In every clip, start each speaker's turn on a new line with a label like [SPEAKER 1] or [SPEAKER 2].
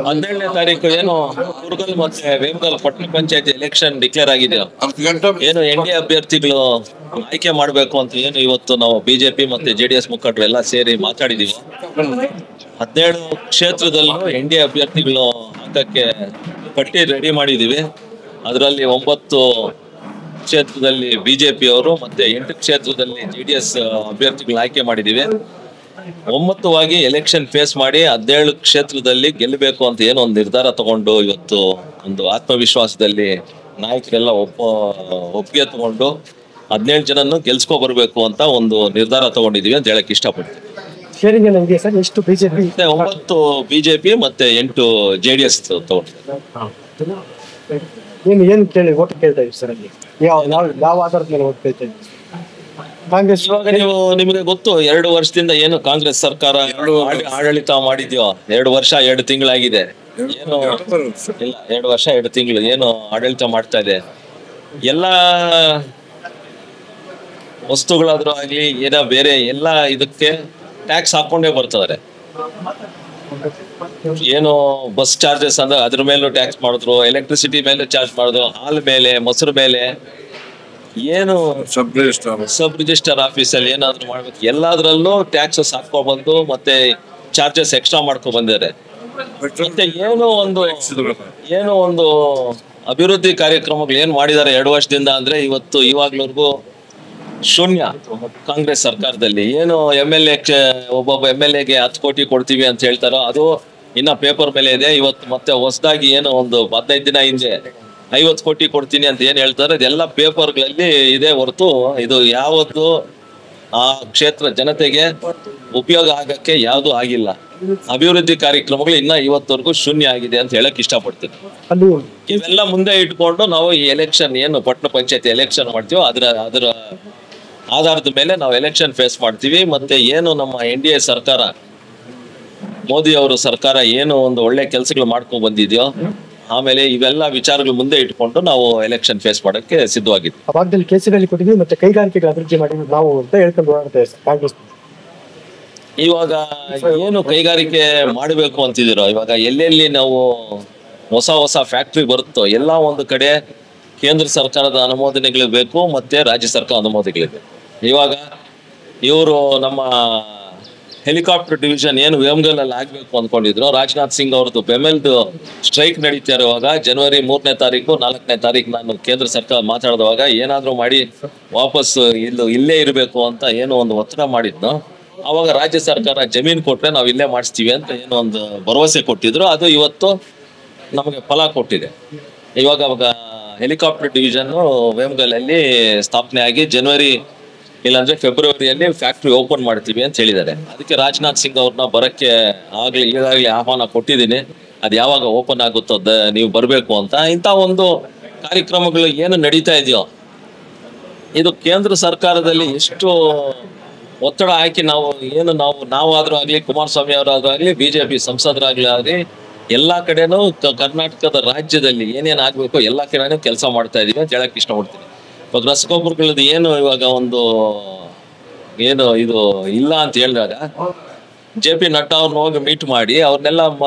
[SPEAKER 1] ಹದಿನೇಳನೇ ತಾರೀಕು ಏನು ಕುರ್ಗಲ್ ಮತ್ತೆ ವೇಮಗಲ್ ಪಟ್ಟಣ ಪಂಚಾಯತ್ ಎಲೆಕ್ಷನ್ ಡಿಕ್ಲೇರ್ ಆಗಿದೆಯೋ ಏನು NDA ಅಭ್ಯರ್ಥಿಗಳು ಆಯ್ಕೆ ಮಾಡ್ಬೇಕು ಅಂತ ಏನು ಇವತ್ತು ನಾವು ಬಿಜೆಪಿ ಮತ್ತೆ JDS ಮುಖಂಡರು ಎಲ್ಲ ಸೇರಿ ಮಾತಾಡಿದೀವಿ. 17 ಕ್ಷೇತ್ರದಲ್ಲೂ NDA ಅಭ್ಯರ್ಥಿಗಳು ಹಾಕಕ್ಕೆ ಪಟ್ಟಿ ರೆಡಿ ಮಾಡಿದೀವಿ. ಅದರಲ್ಲಿ 9 ಕ್ಷೇತ್ರದಲ್ಲಿ ಬಿಜೆಪಿ ಅವರು ಮತ್ತೆ 8 ಕ್ಷೇತ್ರದಲ್ಲಿ JDS ಅಭ್ಯರ್ಥಿಗಳನ್ನ ಆಯ್ಕೆ ಮಾಡಿದೀವಿ. ಒಮ್ಮತವಾಗಿ ಎಲೆಕ್ಷನ್ ಫೇಸ್ ಮಾಡಿ 17 ಕ್ಷೇತ್ರದಲ್ಲಿ ಗೆಲ್ಲಬೇಕು ಅಂತ ಏನೋ ಒಂದು ನಿರ್ಧಾರ ತಗೊಂಡು ಇವತ್ತು ಒಂದು ಆತ್ಮವಿಶ್ವಾಸದಲ್ಲಿ ನಾಯಕರೆಲ್ಲ ಒಪ್ಪಿಗೆ ತಗೊಂಡು 17 ಜನನ್ನು ಗೆಲ್ಸ್ಕೊ ಬರ್ಬೇಕು ಅಂತ ಒಂದು ನಿರ್ಧಾರ ತಗೊಂಡಿದೀವಿ ಅಂತ ಹೇಳಕ್ ಇಷ್ಟಪಡ್ತೀನಿ. 9 ಬಿಜೆಪಿ ಮತ್ತೆ 8 JDS ಕಾಂಗ್ರೆಸ್. ಇವಾಗ ನಿಮಗೆ ಗೊತ್ತು 2 ವರ್ಷದಿಂದ ಏನು ಕಾಂಗ್ರೆಸ್ ಸರ್ಕಾರ ಆಡಳಿತ ಮಾಡಿದ್ಯೋ 2 ವರ್ಷ 2 ತಿಂಗಳಾಗಿದೆ. ಏನು ಇಲ್ಲ 2 ವರ್ಷ 2 ತಿಂಗಳು ಏನು ಆಡಳಿತ ಮಾಡ್ತಾ ಇದೆ. ಎಲ್ಲಾ ವಸ್ತುಗಳಾದ್ರೂ ಆಗ್ಲಿ ಏನೋ ಬೇರೆ ಎಲ್ಲ ಇದಕ್ಕೆ ಟ್ಯಾಕ್ಸ್ ಹಾಕೊಂಡೇ ಬರ್ತಾರೆ. ಏನು ಬಸ್ ಚಾರ್ಜಸ್ ಅಂದ್ರೆ ಅದ್ರ ಮೇಲೂ ಟ್ಯಾಕ್ಸ್ ಮಾಡಿದ್ರು, ಎಲೆಕ್ಟ್ರಿಸಿಟಿ ಮೇಲೆ ಚಾರ್ಜ್ ಮಾಡಿದ್ರು, ಹಾಲ್ ಮೇಲೆ, ಮೊಸರು ಮೇಲೆ, ಏನು ಸಬ್ ರಿಜಿಸ್ಟರ್ ಆಫೀಸಲ್ಲಿ ಏನಾದ್ರು ಮಾಡ್ಬೇಕು ಎಲ್ಲಾದ್ರಲ್ಲೂ ಟ್ಯಾಕ್ಸಸ್ ಹಾಕೋ ಬಂದು ಮತ್ತೆ ಚಾರ್ಜಸ್ ಎಕ್ಸ್ಟ್ರಾ ಮಾಡ್ಕೊ ಬಂದಿದ್ದಾರೆ. ಮತ್ತೆ ಏನೋ ಒಂದು ಅಭಿವೃದ್ಧಿ ಕಾರ್ಯಕ್ರಮಗಳು ಏನ್ ಮಾಡಿದ್ದಾರೆ 2 ವರ್ಷದಿಂದ ಅಂದ್ರೆ ಇವಾಗ್ಲವರೆಗೂ ಶೂನ್ಯ. ಕಾಂಗ್ರೆಸ್ ಸರ್ಕಾರದಲ್ಲಿ ಏನು ಒಬ್ಬೊಬ್ಬ MLA ಗೆ 10 ಕೋಟಿ ಕೊಡ್ತೀವಿ ಅಂತ ಹೇಳ್ತಾರೋ ಅದು ಇನ್ನ ಪೇಪರ್ ಮೇಲೆ ಇದೆ. ಇವತ್ತು ಮತ್ತೆ ಹೊಸದಾಗಿ ಏನು ಒಂದು 15 ದಿನ ಹಿಂದೆ 50 ಕೋಟಿ ಕೊಡ್ತೀನಿ ಅಂತ ಏನ್ ಹೇಳ್ತಾರೆ ಅದೆಲ್ಲ ಪೇಪರ್ಗಳಲ್ಲಿ ಇದೆ ಹೊರತು ಇದು ಯಾವತ್ತು ಆ ಕ್ಷೇತ್ರ ಜನತೆಗೆ ಉಪಯೋಗ ಆಗಕ್ಕೆ ಯಾವ್ದು ಆಗಿಲ್ಲ. ಅಭಿವೃದ್ಧಿ ಕಾರ್ಯಕ್ರಮಗಳು ಇನ್ನ ಇವತ್ತವರೆಗೂ ಶೂನ್ಯ ಆಗಿದೆ ಅಂತ ಹೇಳಕ್ ಇಷ್ಟಪಡ್ತೀನಿ. ಇವೆಲ್ಲ ಮುಂದೆ ಇಟ್ಕೊಂಡು ನಾವು ಈ ಎಲೆಕ್ಷನ್ ಏನು ಪಟ್ಟಣ ಪಂಚಾಯತ್ ಎಲೆಕ್ಷನ್ ಮಾಡ್ತೀವೋ ಅದರ ಆಧಾರದ ಮೇಲೆ ನಾವು ಎಲೆಕ್ಷನ್ ಫೇಸ್ ಮಾಡ್ತೀವಿ. ಮತ್ತೆ ಏನು ನಮ್ಮ NDA ಸರ್ಕಾರ, ಮೋದಿ ಅವರು ಸರ್ಕಾರ ಏನು ಒಂದು ಒಳ್ಳೆ ಕೆಲಸಗಳು ಮಾಡ್ಕೊಂಡ್ ಬಂದಿದ್ಯೋ ಆಮೇಲೆ ಇವೆಲ್ಲ ವಿಚಾರಗಳು ಮುಂದೆ ಇಟ್ಕೊಂಡು ನಾವು ಎಲೆಕ್ಷನ್ ಫೇಸ್ ಮಾಡಕ್ಕೆ ಸಿದ್ಧವಾಗಿದ್ವಿ.
[SPEAKER 2] ಆ ಭಾಗದಲ್ಲಿ ಕೇಸುಗಳಲ್ಲಿ ಕೊಟ್ಟಿದ್ವಿ ಮತ್ತೆ ಕೈಗಾರಿಕೆಗಳ ಅಭಿವೃದ್ಧಿ ಮಾಡಿದ್ವಿ ನಾವು ಅಂತ ಹೇಳ್ಕೊಂಡು ಹೋಗ್ತಾ ಕಾಂಗ್ರೆಸ್.
[SPEAKER 1] ಇವಾಗ ಏನು ಕೈಗಾರಿಕೆ ಮಾಡಬೇಕು ಅಂತಿದಿರೋ ಇವಾಗ ಎಲ್ಲೆಲ್ಲಿ ನಾವು ಹೊಸ ಫ್ಯಾಕ್ಟ್ರಿ ಬರುತ್ತೋ ಎಲ್ಲ ಒಂದು ಕಡೆ ಕೇಂದ್ರ ಸರ್ಕಾರದ ಅನುಮೋದನೆಗಳು ಬೇಕು ಮತ್ತೆ ರಾಜ್ಯ ಸರ್ಕಾರ ಅನುಮೋದನೆಗಳಿವೆ. ಇವಾಗ ಇವರು ನಮ್ಮ ಹೆಲಿಕಾಪ್ಟರ್ ಡಿವಿಷನ್ ಏನು ವೇಮಗಲಲ್ಲಿ ಆಗ್ಬೇಕು ಅಂದ್ಕೊಂಡಿದ್ರು, ರಾಜನಾಥ್ ಸಿಂಗ್ ಅವ್ರದ್ದು ಬೆಮೆಲ್ದು ಸ್ಟ್ರೈಕ್ ನಡೀತಾ ಇರುವಾಗ ಜನವರಿ 3ನೇ ತಾರೀಕು 4ನೇ ತಾರೀಕು ನಾನು ಕೇಂದ್ರ ಸರ್ಕಾರ ಮಾತಾಡಿದವಾಗ ಏನಾದ್ರೂ ಮಾಡಿ ವಾಪಸ್ ಇಲ್ಲೇ ಇರಬೇಕು ಅಂತ ಏನೋ ಒಂದು ಒತ್ತಡ ಮಾಡಿದ್ನು. ಅವಾಗ ರಾಜ್ಯ ಸರ್ಕಾರ ಜಮೀನು ಕೊಟ್ರೆ ನಾವು ಇಲ್ಲೇ ಮಾಡಿಸ್ತೀವಿ ಅಂತ ಏನೋ ಒಂದು ಭರವಸೆ ಕೊಟ್ಟಿದ್ರು. ಅದು ಇವತ್ತು ನಮಗೆ ಫಲ ಕೊಟ್ಟಿದೆ. ಅವಾಗ ಹೆಲಿಕಾಪ್ಟರ್ ಡಿವಿಷನ್ ವೇಮಗಲಲ್ಲಿ ಸ್ಥಾಪನೆ ಆಗಿ ಜನವರಿ ಇಲ್ಲಾಂದ್ರೆ ಫೆಬ್ರವರಿಯಲ್ಲಿ ಫ್ಯಾಕ್ಟ್ರಿ ಓಪನ್ ಮಾಡ್ತೀವಿ ಅಂತ ಹೇಳಿದ್ದಾರೆ. ಅದಕ್ಕೆ ರಾಜನಾಥ್ ಸಿಂಗ್ ಅವ್ರನ್ನ ಬರಕ್ಕೆ ಈಗಾಗಲೇ ಆಹ್ವಾನ ಕೊಟ್ಟಿದ್ದೀನಿ. ಅದು ಯಾವಾಗ ಓಪನ್ ಆಗುತ್ತೋ ನೀವು ಬರಬೇಕು ಅಂತ. ಇಂಥ ಒಂದು ಕಾರ್ಯಕ್ರಮಗಳು ಏನು ನಡೀತಾ ಇದೆಯೋ ಇದು ಕೇಂದ್ರ ಸರ್ಕಾರದಲ್ಲಿ ಎಷ್ಟು ಒತ್ತಡ ಹಾಕಿ ನಾವಾದ್ರೂ ಆಗ್ಲಿ, ಕುಮಾರಸ್ವಾಮಿ ಅವರಾದ್ರೂ ಆಗ್ಲಿ, ಬಿಜೆಪಿ ಸಂಸದರಾಗ್ಲಿ ಎಲ್ಲಾ ಕಡೆನೂ ಕರ್ನಾಟಕದ ರಾಜ್ಯದಲ್ಲಿ ಏನೇನ್ ಆಗ್ಬೇಕು ಎಲ್ಲಾ ಕಡೆನೂ ಕೆಲಸ ಮಾಡ್ತಾ ಇದೀವಿ ಅಂತ ಹೇಳಕ್ ಇಷ್ಟಪಡ್ತೀನಿ. ಇವಾಗ ರಸಗೊಬ್ಬರಗಳದ್ದು ಇವಾಗ ಇದು ಇಲ್ಲ ಅಂತ ಹೇಳಿದಾಗ JP ನಡ್ಡಾ ಅವ್ರನ್ನ ಹೋಗಿ ಮೀಟ್ ಮಾಡಿ ಅವ್ರನ್ನೆಲ್ಲ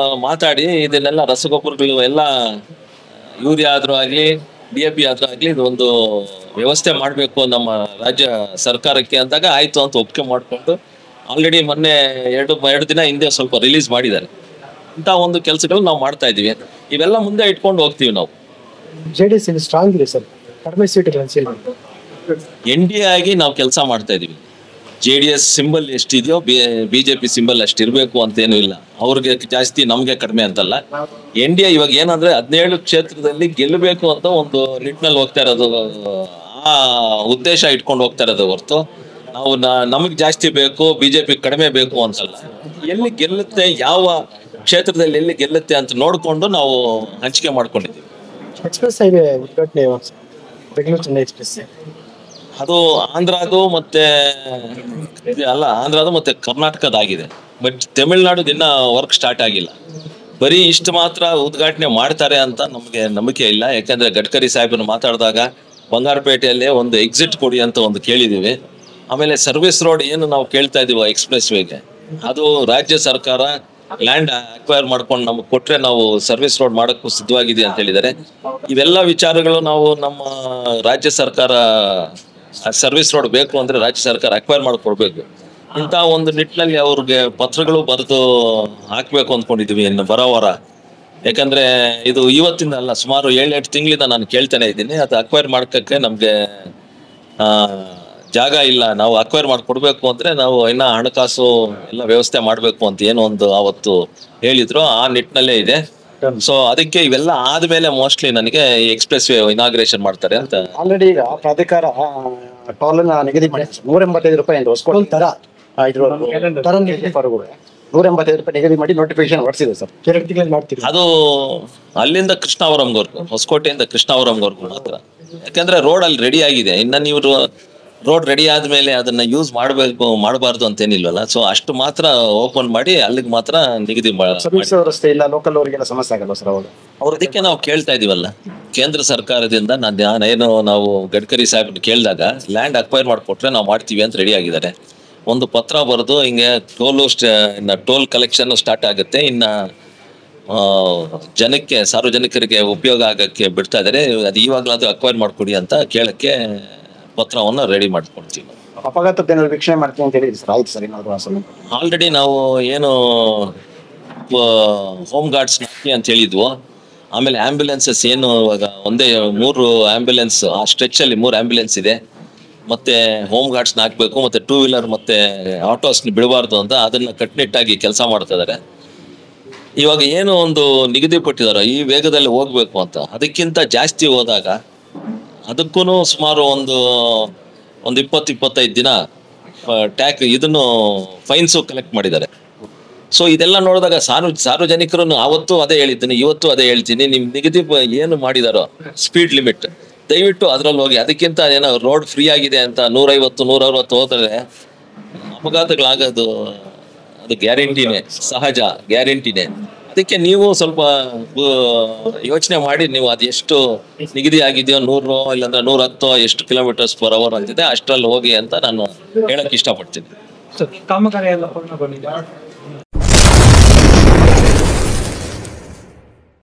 [SPEAKER 1] ಮಾತಾಡಿ ಇದನ್ನೆಲ್ಲ ರಸಗೊಬ್ಬರಗಳು ಎಲ್ಲ ಯೂರಿಯಾ ಆದ್ರೂ ಆಗ್ಲಿ, DAP ಆದ್ರೂ ಆಗ್ಲಿ ಇದೊಂದು ವ್ಯವಸ್ಥೆ ಮಾಡ್ಬೇಕು ನಮ್ಮ ರಾಜ್ಯ ಸರ್ಕಾರಕ್ಕೆ ಅಂದಾಗ ಆಯ್ತು ಅಂತ ಒಪ್ಪಿಗೆ ಮಾಡ್ಕೊಂಡು ಆಲ್ರೆಡಿ ಮೊನ್ನೆ 2 ದಿನ ಹಿಂದೆ ಸ್ವಲ್ಪ ರಿಲೀಸ್ ಮಾಡಿದ್ದಾರೆ. ಇಂಥ ಒಂದು ಕೆಲಸಗಳು ನಾವು ಮಾಡ್ತಾ ಇದೀವಿ. ಇವೆಲ್ಲ ಮುಂದೆ ಇಟ್ಕೊಂಡು ಹೋಗ್ತೀವಿ ನಾವು.
[SPEAKER 2] JDS ಸ್ಟ್ರಾಂಗ್ ಇದೆ ಸರ್, ಕಡಿಮೆ ಸೀಟ್ಗಳು
[SPEAKER 1] NDA ಆಗಿ ನಾವು ಕೆಲಸ ಮಾಡ್ತಾ ಇದೀವಿ. JDS ಸಿಂಬಲ್ ಎಷ್ಟಿದೆಯೋ ಬಿಜೆಪಿ ಸಿಂಬಲ್ ಅಷ್ಟಿರ್ಬೇಕು ಅಂತೇನು ಇಲ್ಲ. ಅವ್ರಿಗೆ ಜಾಸ್ತಿ ನಮ್ಗೆ ಕಡಿಮೆ ಅಂತಲ್ಲ. NDA ಇವಾಗ ಏನಂದ್ರೆ 17 ಕ್ಷೇತ್ರದಲ್ಲಿ ಗೆಲ್ಲಬೇಕು ಅಂತ ಒಂದು ನಿಟ್ಟಿನಲ್ಲಿ ಹೋಗ್ತಾ ಇರೋದು, ಆ ಉದ್ದೇಶ ಇಟ್ಕೊಂಡು ಹೋಗ್ತಾ ಇರೋದು ಹೊರತು ನಾವು ನಮಗ್ ಜಾಸ್ತಿ ಬೇಕು ಬಿಜೆಪಿ ಕಡಿಮೆ ಬೇಕು ಅಂತಲ್ಲ. ಎಲ್ಲಿ ಗೆಲ್ಲುತ್ತೆ, ಯಾವ ಕ್ಷೇತ್ರದಲ್ಲಿ ಎಲ್ಲಿ ಗೆಲ್ಲುತ್ತೆ ಅಂತ ನೋಡ್ಕೊಂಡು ನಾವು ಹಂಚಿಕೆ ಮಾಡ್ಕೊಂಡಿದ್ದೀವಿ.
[SPEAKER 2] ಎಕ್ಸ್ಪ್ರೆಸ್ ಹೈವೇ ಉದ್ಘಾಟನೆ ಬೆಂಗಳೂರು ಚೆನ್ನೈ ಎಕ್ಸ್ಪ್ರೆಸ್
[SPEAKER 1] ಅದು ಆಂಧ್ರದು ಮತ್ತೆ ಕರ್ನಾಟಕದಾಗಿದೆ. ಬಟ್ ತಮಿಳ್ನಾಡು ಇನ್ನ ವರ್ಕ್ ಸ್ಟಾರ್ಟ್ ಆಗಿಲ್ಲ. ಬರೀ ಇಷ್ಟು ಮಾತ್ರ ಉದ್ಘಾಟನೆ ಮಾಡ್ತಾರೆ ಅಂತ ನಮಗೆ ನಂಬಿಕೆ ಇಲ್ಲ. ಯಾಕಂದ್ರೆ ಗಡ್ಕರಿ ಸಾಹೇಬರು ಮಾತಾಡಿದಾಗ ಬಂಗಾರಪೇಟೆಯಲ್ಲೇ ಒಂದು ಎಕ್ಸಿಟ್ ಕೊಡಿ ಅಂತ ಒಂದು ಕೇಳಿದೀವಿ. ಆಮೇಲೆ ಸರ್ವಿಸ್ ರೋಡ್ ಏನು ನಾವು ಕೇಳ್ತಾ ಇದೀವಿ ಎಕ್ಸ್ಪ್ರೆಸ್ ವೇಗೆ, ಅದು ರಾಜ್ಯ ಸರ್ಕಾರ ಲ್ಯಾಂಡ್ ಅಕ್ವೈರ್ ಮಾಡ್ಕೊಂಡು ನಮ್ಗೆ ಕೊಟ್ರೆ ನಾವು ಸರ್ವಿಸ್ ರೋಡ್ ಮಾಡೋಕ್ಕೂ ಸಿದ್ಧವಾಗಿದೆ ಅಂತ ಹೇಳಿದ್ದಾರೆ. ಇವೆಲ್ಲ ವಿಚಾರಗಳು ನಾವು ನಮ್ಮ ರಾಜ್ಯ ಸರ್ಕಾರ ಸರ್ವಿಸ್ ರೋಡ್ ಬೇಕು ಅಂದ್ರೆ ರಾಜ್ಯ ಸರ್ಕಾರ ಅಕ್ವೈರ್ ಮಾಡಿಕೊಡ್ಬೇಕು. ಇಂಥ ಒಂದು ನಿಟ್ಟಿನಲ್ಲಿ ಅವ್ರಿಗೆ ಪತ್ರಗಳು ಬರೆದು ಹಾಕ್ಬೇಕು ಅಂದ್ಕೊಂಡಿದ್ವಿ ಇನ್ನು ಬರೋ ವಾರ. ಯಾಕಂದ್ರೆ ಇದು ಇವತ್ತಿಂದ ಅಲ್ಲ, ಸುಮಾರು 7-8 ತಿಂಗಳಿಂದ ನಾನು ಕೇಳ್ತಾನೆ ಇದ್ದೀನಿ. ಅದು ಅಕ್ವೈರ್ ಮಾಡ್ಕೋಕ್ಕೆ ನಮಗೆ ಜಾಗ ಇಲ್ಲ. ನಾವು ಅಕ್ವೈರ್ ಮಾಡಿಕೊಡ್ಬೇಕು ಅಂದ್ರೆ ನಾವು ಇನ್ನ ಹಣಕಾಸು ಎಲ್ಲ ವ್ಯವಸ್ಥೆ ಮಾಡಬೇಕು ಅಂತ ಏನೋ ಒಂದು ಅವತ್ತು ಹೇಳಿದ್ರು, ಆ ನಿಟ್ಟಿನಲ್ಲೇ ಇದೆ. ಸೊ ಅದಕ್ಕೆ ಇವೆಲ್ಲ ಆದ್ಮೇಲೆ ಮೋಸ್ಟ್ಲಿ ನನಗೆ ಎಕ್ಸ್ಪ್ರೆಸ್ ವೇ ಇನಾಗ್ರೇಷನ್ ಮಾಡ್ತಾರೆ ಅಂತ.
[SPEAKER 3] ಆಲ್ರೆಡಿ ಈಗ ಪ್ರಾಧಿಕಾರ ಟೋಲ್ ನಿಗದಿ ಮಾಡಿ 185 ರೂಪಾಯಿ ಅಂತ ಹೊಸಕೋಟೆ ತರ ತರ 185 ರೂಪಾಯಿ ನಿಗದಿ ಮಾಡಿ ನೋಟಿಫಿಕೇಶನ್ ಹೊರಡಿಸಿದೆ ಸರ್.
[SPEAKER 2] 2 ತಿಂಗಳಲ್ಲಿ ಮಾಡ್ತೀವಿ.
[SPEAKER 1] ಅದು ಅಲ್ಲಿಂದ ಕೃಷ್ಣಾವರಂವರೆಗೂ, ಹೊಸಕೋಟೆಯಿಂದ ಕೃಷ್ಣಾವರಂವರೆಗೂ ಮಾತ್ರ. ಯಾಕಂದ್ರೆ ರೋಡ್ ಅಲ್ಲಿ ರೆಡಿ ಆಗಿದೆ. ಇನ್ನ ನೀವು ರೋಡ್ ರೆಡಿ ಆದ್ಮೇಲೆ ಅದನ್ನ ಯೂಸ್ ಮಾಡಬಾರ್ದು ಅಂತೇನಿಲ್ವಲ್ಲ. ಸೊ ಅಷ್ಟು ಮಾತ್ರ ಓಪನ್ ಮಾಡಿ ಅಲ್ಲಿಗೆ ಮಾತ್ರ ನಿಗದಿ
[SPEAKER 3] ಸರ್ವಿಸ್ ವ್ಯವಸ್ಥೆ ಇಲ್ಲ, ಲೋಕಲ್ ಅವರಿಗೆಲ್ಲ ಸಮಸ್ಯೆ ಆಗಲ್ಲ ಸರ್. ಅವರು
[SPEAKER 1] ಅದಕ್ಕೆ ನಾವು ಕೇಳ್ತಾ ಇದೀವಲ್ಲ ಕೇಂದ್ರ ಸರ್ಕಾರದಿಂದ. ಏನು ನಾವು ಗಡ್ಕರಿ ಸಾಹೇಬ್ ಕೇಳಿದಾಗ ಲ್ಯಾಂಡ್ ಅಕ್ವೈರ್ ಮಾಡಿಕೊಟ್ರೆ ನಾವು ಮಾಡ್ತೀವಿ ಅಂತ ರೆಡಿ ಆಗಿದ್ದಾರೆ. ಒಂದು ಪತ್ರ ಬರೆದು ಹಿಂಗೆ ಟೋಲ್ ಕಲೆಕ್ಷನ್ ಸ್ಟಾರ್ಟ್ ಆಗುತ್ತೆ, ಇನ್ನ ಜನಕ್ಕೆ ಸಾರ್ವಜನಿಕರಿಗೆ ಉಪಯೋಗ ಆಗಕ್ಕೆ ಬಿಡ್ತಾ ಇದ್ದಾರೆ. ಅದು ಇವಾಗಲಾದ್ರೂ ಅಕ್ವೈರ್ ಮಾಡ್ಕೊಡಿ ಅಂತ ಕೇಳಕ್ಕೆ ಪತ್ರವನ್ನು ರೆಡಿ ಮಾಡ್ಕೊಡ್ತೀವಿ.
[SPEAKER 3] ಅಪಘಾತದ ಏನಾದ್ರು ವೀಕ್ಷಣೆ ಮಾಡ್ತೀವಿ ಅಂತ ಹೇಳಿದ್ರಿ ಸರ್. ಆಯ್ತು ಸರ್. ಏನಾದ್ರು
[SPEAKER 1] ಆಲ್ರೆಡಿ ನಾವು ಏನು ಹೋಮ್ ಗಾರ್ಡ್ಸ್ ಹಾಕಿ ಅಂತ ಹೇಳಿದ್ವು. ಆಮೇಲೆ ಆಂಬ್ಯುಲೆನ್ಸಸ್ ಏನು ಇವಾಗ 3 ಆಂಬ್ಯುಲೆನ್ಸ್ ಆ ಸ್ಟ್ರೆಚ್ ಅಲ್ಲಿ 3 ಆಂಬ್ಯುಲೆನ್ಸ್ ಇದೆ. ಮತ್ತೆ ಹೋಮ್ ಗಾರ್ಡ್ಸ್ನ ಹಾಕ್ಬೇಕು, ಮತ್ತೆ 2 ವೀಲರ್ ಮತ್ತೆ ಆಟೋಸ್ನ ಬಿಡಬಾರ್ದು ಅಂತ ಅದನ್ನ ಕಟ್ಟುನಿಟ್ಟಾಗಿ ಕೆಲಸ ಮಾಡ್ತಾ ಇದ್ದಾರೆ. ಇವಾಗ ಏನು ಒಂದು ನಿಗದಿ ಪಟ್ಟಿದಾರ ಈ ವೇಗದಲ್ಲಿ ಹೋಗ್ಬೇಕು ಅಂತ, ಅದಕ್ಕಿಂತ ಜಾಸ್ತಿ ಹೋದಾಗ ಅದಕ್ಕೂ ಸುಮಾರು ಒಂದು 20-25 ದಿನ ಇದನ್ನು ಫೈನ್ಸು ಕಲೆಕ್ಟ್ ಮಾಡಿದ್ದಾರೆ. ಸೊ ಇದೆಲ್ಲ ನೋಡಿದಾಗ ಸಾರ್ವಜನಿಕರನ್ನು ಅವತ್ತು ಅದೇ ಹೇಳಿದ್ದೀನಿ, ಇವತ್ತು ಅದೇ ಹೇಳ್ತೀನಿ. ನಿಮ್ ನಿಗದಿ ಏನು ಮಾಡಿದಾರೋ ಸ್ಪೀಡ್ ಲಿಮಿಟ್ ದಯವಿಟ್ಟು ಅದ್ರಲ್ಲಿ ಹೋಗಿ. ಅದಕ್ಕಿಂತ ಏನೋ ರೋಡ್ ಫ್ರೀ ಆಗಿದೆ ಅಂತ 150-160 ಹೋದ್ರೆ ಅಪಘಾತಗಳಾಗೋದು ಅದು ಗ್ಯಾರಂಟಿನೇ, ಸಹಜ ಗ್ಯಾರಂಟಿನೇ. ಅದಕ್ಕೆ ನೀವು ಸ್ವಲ್ಪ ಯೋಚನೆ ಮಾಡಿ, ನೀವು ಅದೆಷ್ಟು ನಿಗದಿ ಆಗಿದೆಯೋ 100 ಇಲ್ಲಾಂದ್ರೆ 110 ಎಷ್ಟು km/h ಅಂತಿದೆ ಅಷ್ಟರಲ್ಲಿ ಹೋಗಿ ಅಂತ ನಾನು ಹೇಳಕ್ ಇಷ್ಟಪಡ್ತೀನಿ.
[SPEAKER 2] ಕಾಮಗಾರಿ ಎಲ್ಲ ಪೂರ್ಣಗೊಂಡಿದೆ.